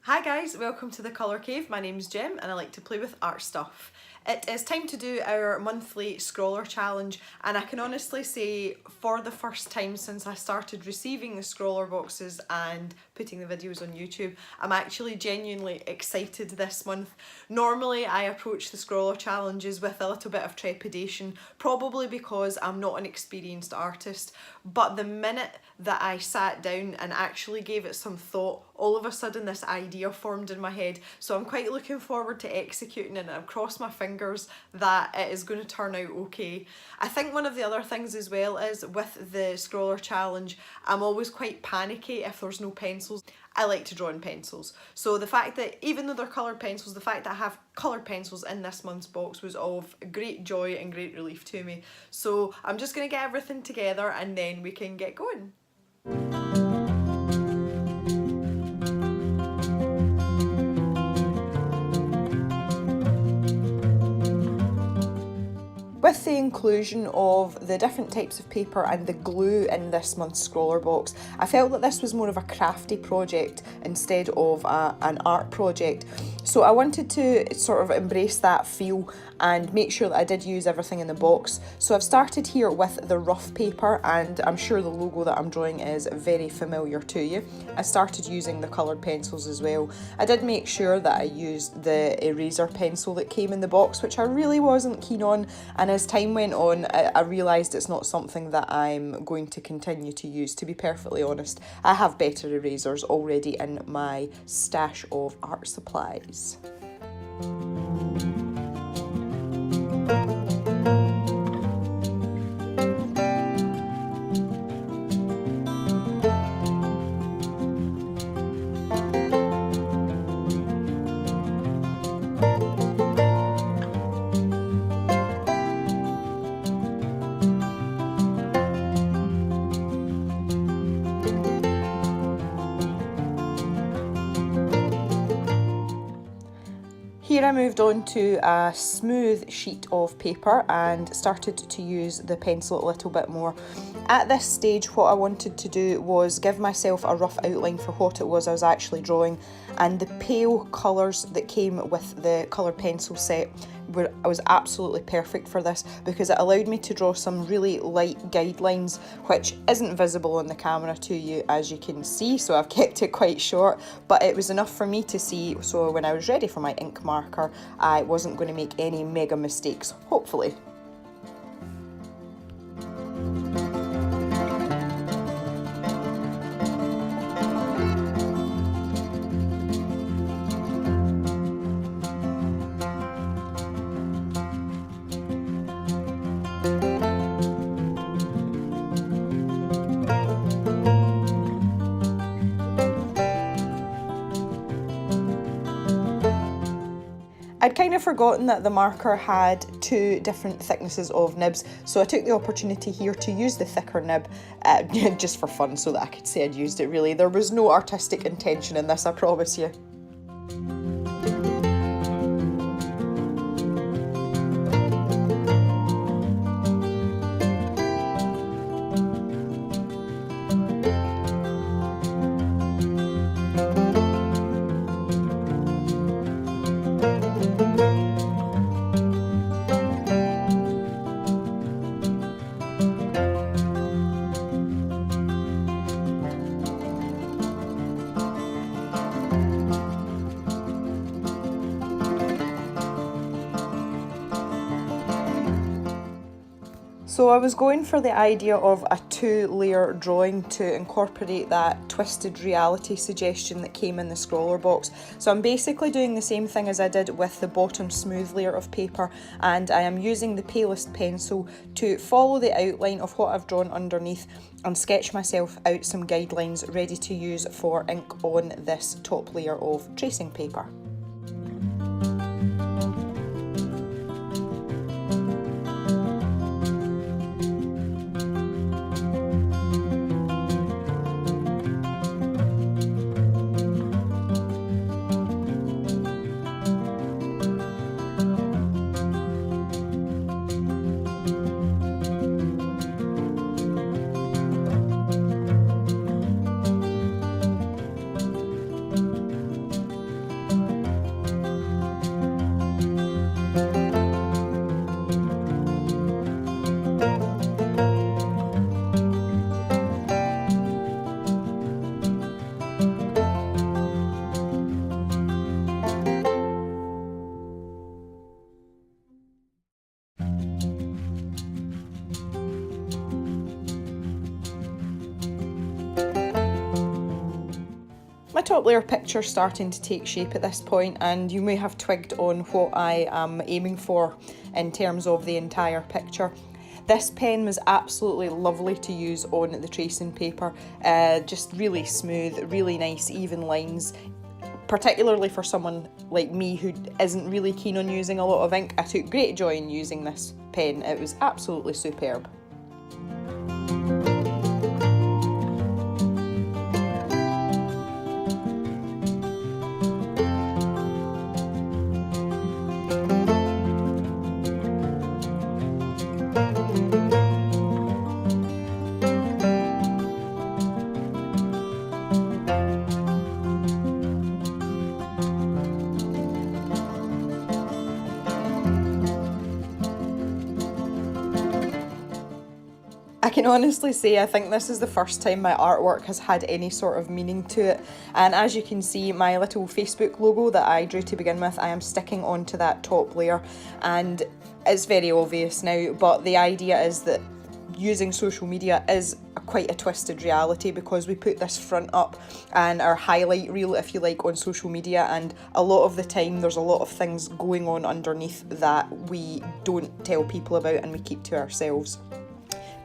Hi guys, welcome to the Colour Cave. My name's Jim and I like to play with art stuff. It is time to do our monthly Scrawlr challenge, and I can honestly say for the first time since I started receiving the Scrawlr boxes and putting the videos on YouTube, I'm actually genuinely excited this month. Normally I approach the Scrawlr challenges with a little bit of trepidation, probably because I'm not an experienced artist, but the minute that I sat down and actually gave it some thought, all of a sudden this idea formed in my head. So I'm quite looking forward to executing it, and I've crossed my fingers that it is going to turn out okay. I think one of the other things as well is with the Scrawlr challenge, I'm always quite panicky if there's no pencils. I like to draw in pencils. So the fact that even though they're coloured pencils, the fact that I have coloured pencils in this month's box was of great joy and great relief to me. So I'm just going to get everything together and then we can get going. With the inclusion of the different types of paper and the glue in this month's Scrawlr box, I felt that this was more of a crafty project instead of an art project. So I wanted to sort of embrace that feel and make sure that I did use everything in the box. So I've started here with the rough paper, and I'm sure the logo that I'm drawing is very familiar to you. I started using the coloured pencils as well. I did make sure that I used the eraser pencil that came in the box, which I really wasn't keen on, and as time went on I realised it's not something that I'm going to continue to use, to be perfectly honest. I have better erasers already in my stash of art supplies. Here I moved on to a smooth sheet of paper and started to use the pencil a little bit more. At this stage, what I wanted to do was give myself a rough outline for what it was I was actually drawing, and the pale colours that came with the coloured pencil set was absolutely perfect for this, because it allowed me to draw some really light guidelines, which isn't visible on the camera to you as you can see, so I've kept it quite short, but it was enough for me to see, so when I was ready for my ink marker I wasn't going to make any mega mistakes, hopefully. I'd kind of forgotten that the marker had two different thicknesses of nibs, so I took the opportunity here to use the thicker nib just for fun, so that I could say I'd used it really. There was no artistic intention in this, I promise you. So I was going for the idea of a two-layer drawing to incorporate that twisted reality suggestion that came in the Scrawlr box. So I'm basically doing the same thing as I did with the bottom smooth layer of paper, and I am using the palest pencil to follow the outline of what I've drawn underneath and sketch myself out some guidelines ready to use for ink on this top layer of tracing paper. My top layer picture's starting to take shape at this point, and you may have twigged on what I am aiming for in terms of the entire picture. This pen was absolutely lovely to use on the tracing paper, just really smooth, really nice, even lines. Particularly for someone like me who isn't really keen on using a lot of ink, I took great joy in using this pen. It was absolutely superb. I can honestly say I think this is the first time my artwork has had any sort of meaning to it, and as you can see, my little Facebook logo that I drew to begin with, I am sticking onto that top layer, and it's very obvious now, but the idea is that using social media is quite a twisted reality, because we put this front up and our highlight reel, if you like, on social media, and a lot of the time there's a lot of things going on underneath that we don't tell people about and we keep to ourselves.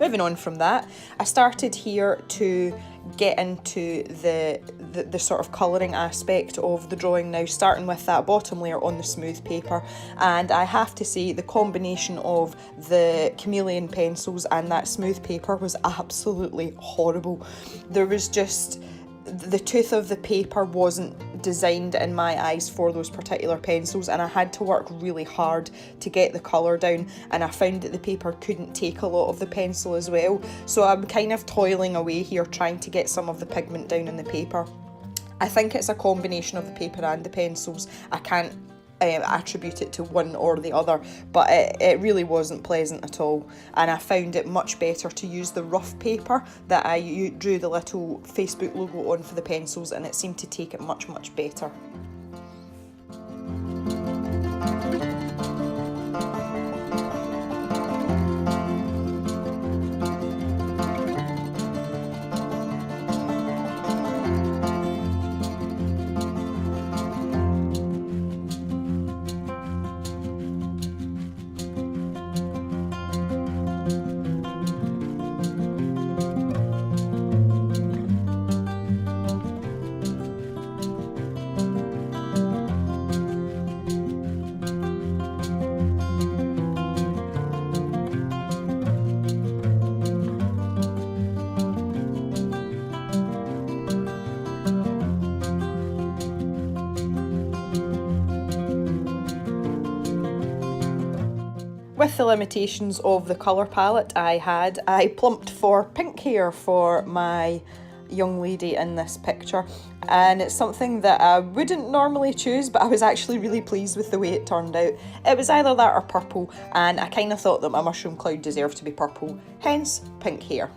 Moving on from that, I started here to get into the sort of colouring aspect of the drawing now, starting with that bottom layer on the smooth paper, and I have to say the combination of the chameleon pencils and that smooth paper was absolutely horrible. There was just, the tooth of the paper wasn't designed in my eyes for those particular pencils, and I had to work really hard to get the colour down, and I found that the paper couldn't take a lot of the pencil as well, so I'm kind of toiling away here trying to get some of the pigment down in the paper. I think it's a combination of the paper and the pencils. I can't attribute it to one or the other, but it really wasn't pleasant at all, and I found it much better to use the rough paper that I drew the little Facebook logo on for the pencils, and it seemed to take it much better. With the limitations of the colour palette I had, I plumped for pink hair for my young lady in this picture, and it's something that I wouldn't normally choose, but I was actually really pleased with the way it turned out. It was either that or purple, and I kind of thought that my mushroom cloud deserved to be purple, hence pink hair.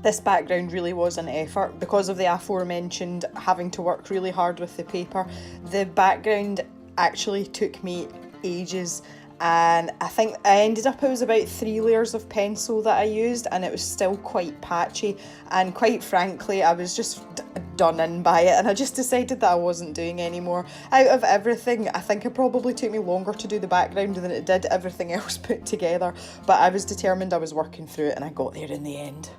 This background really was an effort because of the aforementioned having to work really hard with the paper. The background actually took me ages, and I think I ended up, it was about 3 layers of pencil that I used, and it was still quite patchy, and quite frankly I was just done in by it, and I just decided that I wasn't doing anymore. Out of everything, I think it probably took me longer to do the background than it did everything else put together, but I was determined I was working through it, and I got there in the end.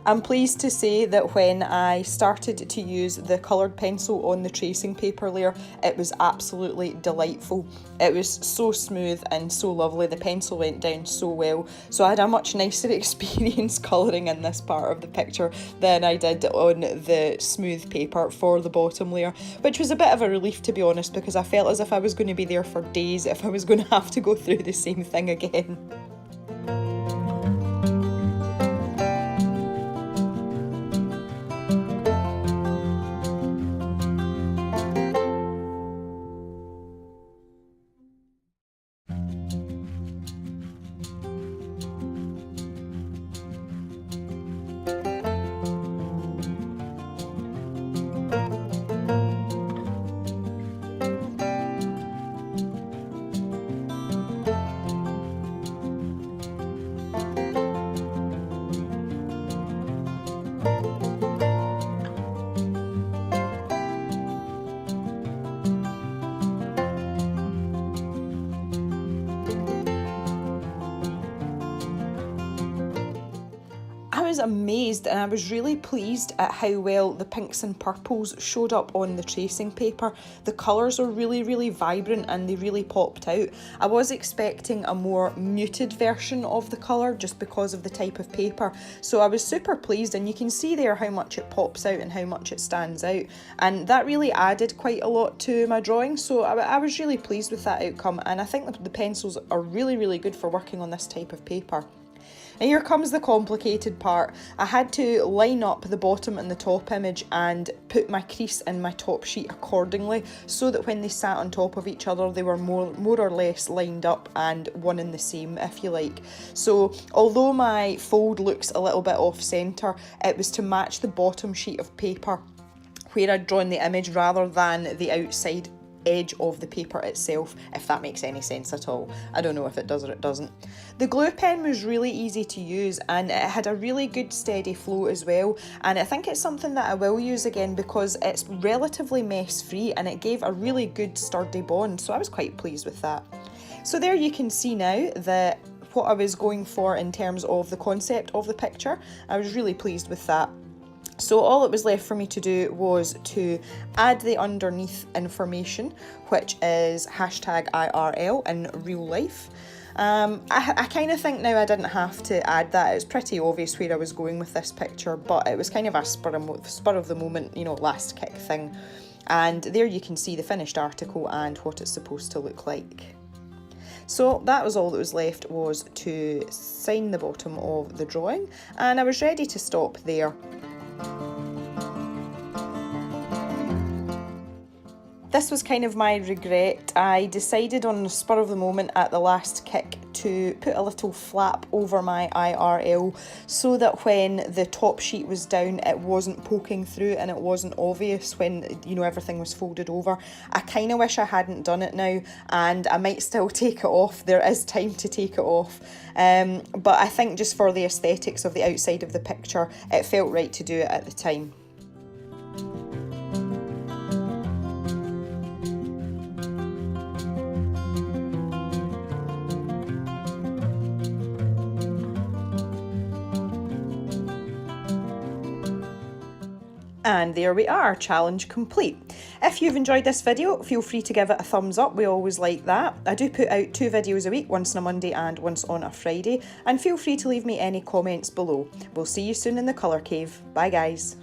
I'm pleased to say that when I started to use the coloured pencil on the tracing paper layer, it was absolutely delightful. It was so smooth and so lovely. The pencil went down so well. So I had a much nicer experience colouring in this part of the picture than I did on the smooth paper for the bottom layer, which was a bit of a relief, to be honest, because I felt as if I was going to be there for days if I was going to have to go through the same thing again. I was amazed, and I was really pleased at how well the pinks and purples showed up on the tracing paper. The colours are really vibrant and they really popped out. I was expecting a more muted version of the colour just because of the type of paper, so I was super pleased, and you can see there how much it pops out and how much it stands out, and that really added quite a lot to my drawing, so I was really pleased with that outcome, and I think that the pencils are really good for working on this type of paper. Now here comes the complicated part. I had to line up the bottom and the top image and put my crease in my top sheet accordingly so that when they sat on top of each other they were more or less lined up and one and the same, if you like. So although my fold looks a little bit off centre, it was to match the bottom sheet of paper where I'd drawn the image rather than the outside edge of the paper itself, if that makes any sense at all. I don't know if it does or it doesn't. The glue pen was really easy to use, and it had a really good steady flow as well, and I think it's something that I will use again because it's relatively mess free and it gave a really good sturdy bond, so I was quite pleased with that. So there you can see now that what I was going for in terms of the concept of the picture. I was really pleased with that. So all it was left for me to do was to add the underneath information, which is #IRL in real life. I kind of think now I didn't have to add that. It's pretty obvious where I was going with this picture, but it was kind of a spur of the moment, you know, last kick thing. And there you can see the finished article and what it's supposed to look like. So that was all that was left, was to sign the bottom of the drawing, and I was ready to stop there. This was kind of my regret. I decided on the spur of the moment at the last kick to put a little flap over my IRL so that when the top sheet was down it wasn't poking through and it wasn't obvious when, you know, everything was folded over. I kind of wish I hadn't done it now, and I might still take it off. There is time to take it off, but I think just for the aesthetics of the outside of the picture it felt right to do it at the time. And there we are, challenge complete. If you've enjoyed this video, feel free to give it a thumbs up, we always like that. I do put out 2 videos a week, once on a Monday and once on a Friday, and feel free to leave me any comments below. We'll see you soon in the colour cave. Bye guys.